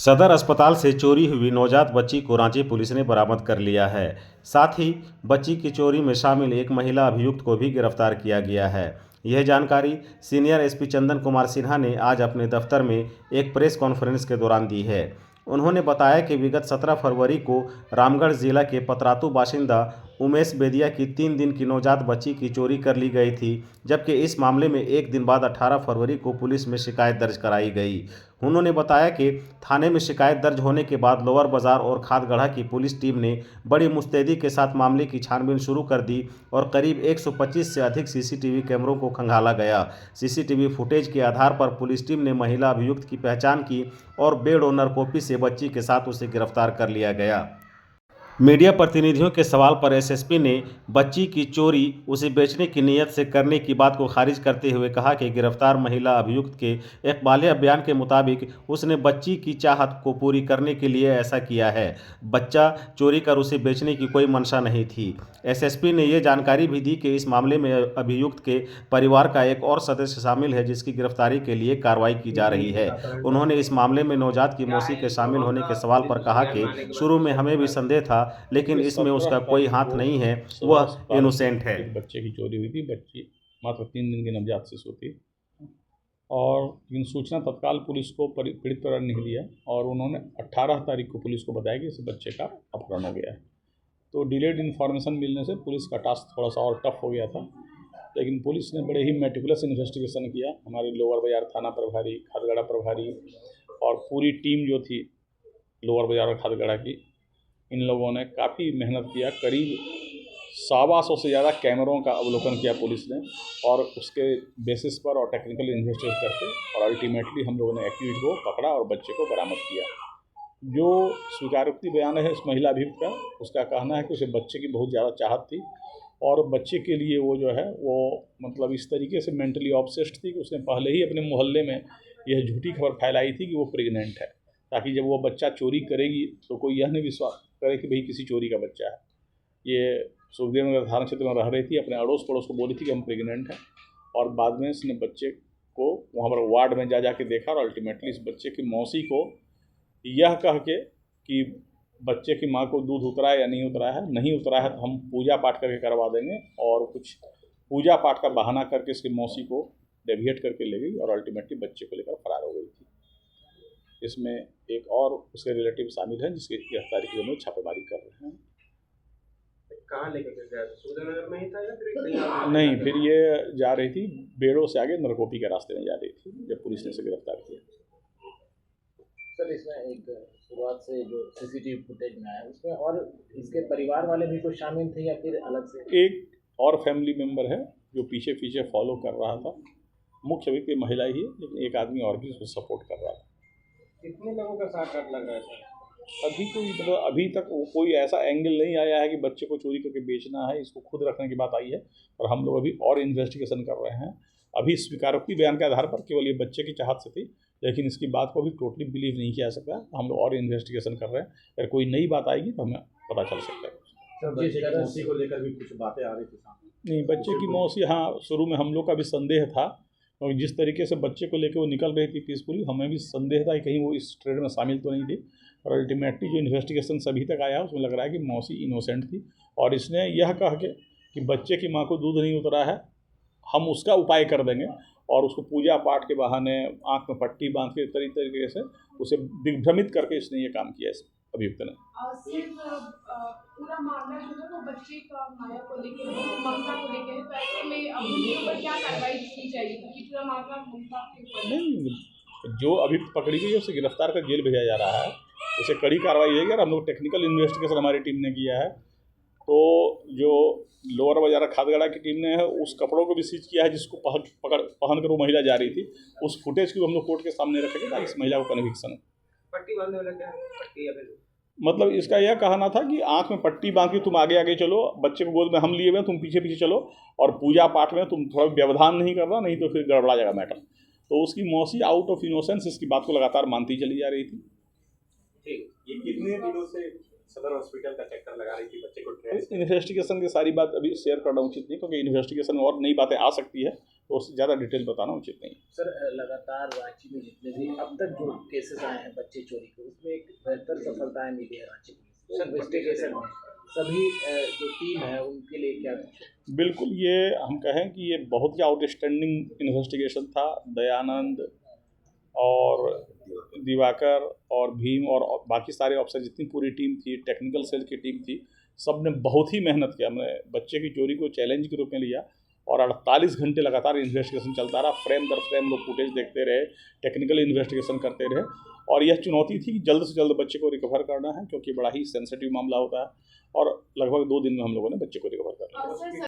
सदर अस्पताल से चोरी हुई नवजात बच्ची को रांची पुलिस ने बरामद कर लिया है। साथ ही बच्ची की चोरी में शामिल एक महिला अभियुक्त को भी गिरफ्तार किया गया है। यह जानकारी सीनियर एसपी चंदन कुमार सिन्हा ने आज अपने दफ्तर में एक प्रेस कॉन्फ्रेंस के दौरान दी है। उन्होंने बताया कि विगत 17 फरवरी को रामगढ़ जिला के पतरातू बाशिंदा उमेश बेदिया की 3 दिन की नवजात बच्ची की चोरी कर ली गई थी, जबकि इस मामले में एक दिन बाद 18 फरवरी को पुलिस में शिकायत दर्ज कराई गई। उन्होंने बताया कि थाने में शिकायत दर्ज होने के बाद लोअर बाजार और खादगढ़ा की पुलिस टीम ने बड़ी मुस्तैदी के साथ मामले की छानबीन शुरू कर दी और करीब 125 से अधिक सीसीटीवी कैमरों को खंगाला गया। सीसीटीवी फुटेज के आधार पर पुलिस टीम ने महिला अभियुक्त की पहचान की और बेड और नरकोपी से बच्ची के साथ उसे गिरफ्तार कर लिया गया। मीडिया प्रतिनिधियों के सवाल पर एसएसपी ने बच्ची की चोरी उसे बेचने की नीयत से करने की बात को खारिज करते हुए कहा कि गिरफ्तार महिला अभियुक्त के इकबालिया बयान के मुताबिक उसने बच्ची की चाहत को पूरी करने के लिए ऐसा किया है। बच्चा चोरी कर उसे बेचने की कोई मंशा नहीं थी। एसएसपी ने यह जानकारी भी दी कि इस मामले में अभियुक्त के परिवार का एक और सदस्य शामिल है, जिसकी गिरफ्तारी के लिए कार्रवाई की जा रही है। उन्होंने इस मामले में नवजात की मौसी के शामिल होने के सवाल पर कहा कि शुरू में हमें भी संदेह था, लेकिन इसमें उसका कोई हाथ नहीं है, वह इनोसेंट है। एक बच्चे की चोरी हुई थी। बच्ची मात्र 3 दिन की नवजात शिशु थी और इन सूचना तत्काल पुलिस को पीड़ित परिवार ने दिया और उन्होंने 18 तारीख को पुलिस को बताया कि इस बच्चे का अपहरण हो गया है। तो डिलेड इन्फॉर्मेशन मिलने से पुलिस का टास्क थोड़ा सा और टफ हो गया था, लेकिन पुलिस ने बड़े ही मेटिकुलस इन्वेस्टिगेशन किया। हमारे लोअर बाजार थाना प्रभारी, खादगढ़ा प्रभारी और पूरी टीम जो थी लोअर बाजार और खादगढ़ा की, इन लोगों ने काफ़ी मेहनत किया। करीब 125 से ज़्यादा कैमरों का अवलोकन किया पुलिस ने और उसके बेसिस पर और टेक्निकल इन्वेस्टिगेशन करके और अल्टीमेटली हम लोगों ने एक्यूज को पकड़ा और बच्चे को बरामद किया। जो स्वीकारोक्ति बयान है इस महिला अभियुक्त का, उसका कहना है कि उसे बच्चे की बहुत ज़्यादा चाहत थी और बच्चे के लिए वो जो है वो मतलब इस तरीके से मेंटली ऑब्सेस्ड थी कि उसने पहले ही अपने मोहल्ले में यह झूठी खबर फैलाई थी कि वो प्रेग्नेंट है, ताकि जब वो बच्चा चोरी करेगी तो कोई यह नहीं विश्वास करे कि भाई किसी चोरी का बच्चा है। ये सुखदेव नगर थाना क्षेत्र में रह रही थी, अपने अड़ोस पड़ोस को बोली थी कि हम प्रेग्नेंट हैं और बाद में इसने बच्चे को वहाँ पर वार्ड में जा के देखा और अल्टीमेटली इस बच्चे की मौसी को यह कह के कि बच्चे की माँ को दूध उतरा है या नहीं उतरा है, नहीं उतरा है तो हम पूजा पाठ करके करवा देंगे, और कुछ पूजा पाठ का बहाना करके इसकी मौसी को डेविएट करके ले गई और अल्टीमेटली बच्चे को लेकर फरार हो गई थी। इसमें एक और उसके रिलेटिव शामिल हैं जिसकी गिरफ्तारी के लिए छापेमारी कर रहे हैं। कहाँ लेकर गया? सुखदेव में ही था या फिर कहीं? नहीं, फिर ये जा रही थी बेड़ों से आगे नरकोपी के रास्ते में जा रही थी जब पुलिस ने इसे गिरफ्तार किया। सर, इसमें एक शुरुआत से जो सीसीटीवी फुटेज में आया उसमें और इसके परिवार वाले भी कुछ शामिल थे या फिर अलग से? एक और फैमिली मेम्बर है जो पीछे पीछे फॉलो कर रहा था। मुख्य व्यक्ति महिला ही है, लेकिन एक आदमी और भी उसको सपोर्ट कर रहा था। कितने लोगों का साथ डर लग रहा है सर? अभी तक कोई ऐसा एंगल नहीं आया है कि बच्चे को चोरी करके बेचना है, इसको खुद रखने की बात आई है और हम लोग अभी और इन्वेस्टिगेशन कर रहे हैं। अभी स्वीकारोक्ति बयान के आधार पर केवल ये बच्चे की चाहत से थी, लेकिन इसकी बात को भी टोटली बिलीव नहीं किया जा सकता। हम लोग और इन्वेस्टिगेशन कर रहे हैं, अगर कोई नई बात आएगी तो हमें पता चल सकता है। सर, बच्चे की मौसी को लेकर भी कुछ बातें आ रही थी सामने? नहीं, बच्चे की मौसी, हाँ, शुरू में हम लोग का भी संदेह था और जिस तरीके से बच्चे को लेकर वो निकल रही थी पीसफुली, हमें भी संदेह था कि कहीं वो इस ट्रेड में शामिल तो नहीं थी, और अल्टीमेटली जो इन्वेस्टिगेशन अभी तक आया उसमें लग रहा है कि मौसी इनोसेंट थी और इसने यह कह के कि बच्चे की माँ को दूध नहीं उतरा है, हम उसका उपाय कर देंगे, और उसको पूजा पाठ के बहाने आँख में पट्टी बांध के तरीके से उसे दिग्भ्रमित करके इसने ये काम किया इस अभियुक्त ने। पूरा मामला जो है वो बच्चे का माया को लेकर है, ममता को लेकर है, तो ऐसे में अब उनके ऊपर क्या कार्रवाई की जाएगी, क्योंकि पूरा मामला ममता के ऊपर? नहीं, जो अभियुक्त पकड़ी गई है उसे गिरफ्तार कर जेल भेजा जा रहा है, उसे कड़ी कार्रवाई होगी। और हम लोग टेक्निकल इन्वेस्टिगेशन हमारी टीम ने किया है, तो जो लोअर बाजार खादगढ़ा की टीम ने है उस कपड़ों को भी सीज किया है जिसको पहन कर वो महिला जा रही थी। उस फुटेज को हम लोग कोर्ट के सामने रखेंगे ताकि इस महिला को कन्विक्शन हो। पट्टी बांधने वाला क्या है? पट्टी या फिर मतलब इसका यह कहना था कि आंख में पट्टी बांध के तुम आगे आगे चलो, बच्चे को गोद में हम लिए हुए, तुम पीछे पीछे चलो, और पूजा पाठ में तुम थोड़ा व्यवधान नहीं करना, नहीं तो फिर गड़बड़ा जाएगा मैटर। तो उसकी मौसी आउट ऑफ इनोसेंस इसकी बात को लगातार मानती चली जा रही थी। ठीक, ये कितने दिनों से सदर हॉस्पिटल का चक्कर लगा रही थी बच्चे को? इन्वेस्टिगेशन की सारी बात अभी शेयर करना उचित नहीं, क्योंकि इन्वेस्टिगेशन में और नई बातें आ सकती है, तो उससे ज़्यादा डिटेल बताना उचित नहीं है। सर लगातार रांची में जितने भी अब तक जो केसेस आए हैं बच्चे चोरी के, उसमें एक बेहतर सफलताएं मिली है रांची पुलिस को इन्वेस्टिगेशन में। सभी जो टीम है उनके लिए क्या कुछ? बिल्कुल, ये हम कहें कि ये बहुत ही आउटस्टैंडिंग इन्वेस्टिगेशन था। दयानंद और दिवाकर और भीम और बाकी सारे ऑफिसर, जितनी पूरी टीम थी, टेक्निकल सेल की टीम थी, सब ने बहुत ही मेहनत किया। हमने बच्चे की चोरी को चैलेंज के रूप में लिया और 48 घंटे लगातार इन्वेस्टिगेशन चलता रहा। फ्रेम दर फ्रेम लोग फुटेज देखते रहे, टेक्निकल इन्वेस्टिगेशन करते रहे और यह चुनौती थी कि जल्द से जल्द बच्चे को रिकवर करना है, क्योंकि बड़ा ही सेंसिटिव मामला होता है और लगभग 2 दिन में हम लोगों ने बच्चे को रिकवर कर लिया।